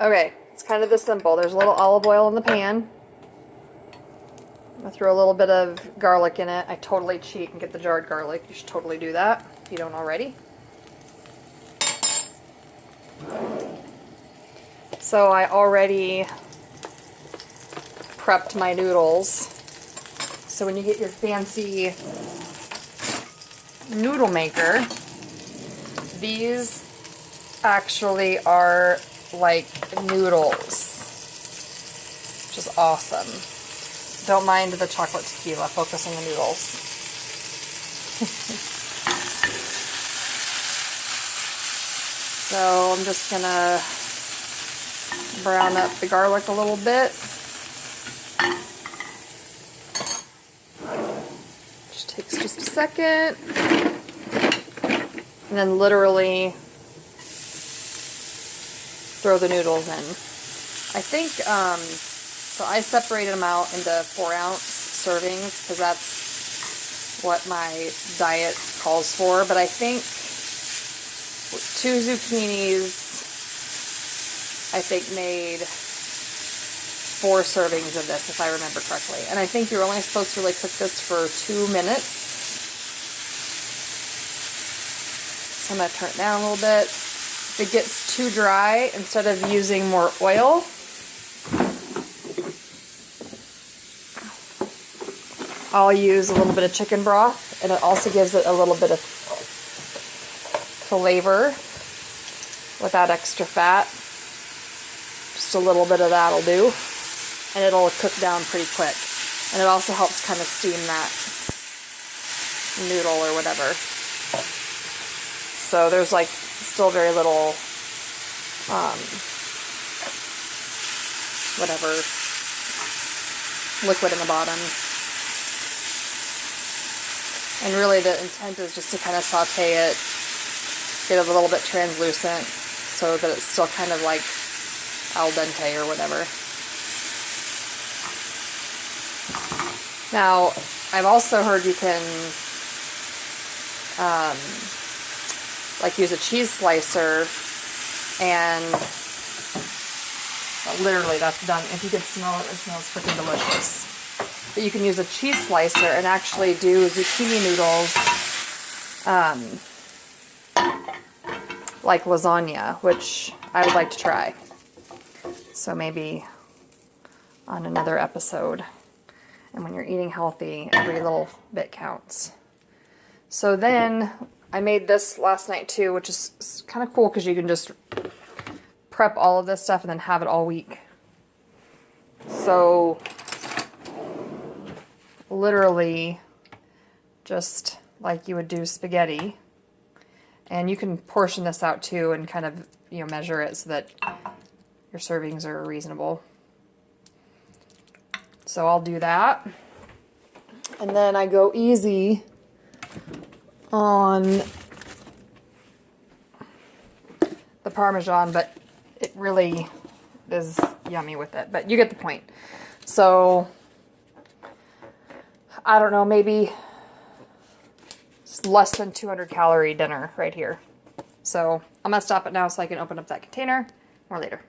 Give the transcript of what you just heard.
Okay, it's kind of this simple. There's a little olive oil in the pan. I'm going to throw a little bit of garlic in it. I totally cheat and get the jarred garlic. You should totally do that if you don't already. So I already prepped my noodles. So when you get your fancy noodle maker, these actually are like noodles, which is awesome. Don't mind the chocolate tequila, focus on the noodles. So I'm just gonna brown up the garlic a little bit. Which takes just a second. And then literally throw the noodles in. I think, so I separated them out into 4-ounce servings because that's what my diet calls for. But I think 2 zucchinis, I think made 4 servings of this, if I remember correctly. And I think you're only supposed to really cook this for 2 minutes. So I'm going to turn it down a little bit. If it gets too dry, instead of using more oil, I'll use a little bit of chicken broth, and it also gives it a little bit of flavor without extra fat. Just a little bit of that'll do, and it'll cook down pretty quick. And it also helps kind of steam that noodle or whatever. So there's like still very little, whatever, liquid in the bottom. And really the intent is just to kind of saute it, get it a little bit translucent so that it's still kind of like al dente or whatever. Now, I've also heard you can like use a cheese slicer and literally that's done. If you can smell it, it smells freaking delicious. But you can use a cheese slicer and actually do zucchini noodles like lasagna, which I would like to try. So maybe on another episode. And when you're eating healthy, every little bit counts. So then I made this last night too, which is kind of cool because you can just prep all of this stuff and then have it all week. So literally just like you would do spaghetti. And you can portion this out too and kind of, you know, measure it so that your servings are reasonable. So I'll do that. And then I go easy on the Parmesan, but it really is yummy with it. But you get the point. So I don't know, maybe it's less than 200 calorie dinner right here. So I'm going to stop it now so I can open up that container. More later.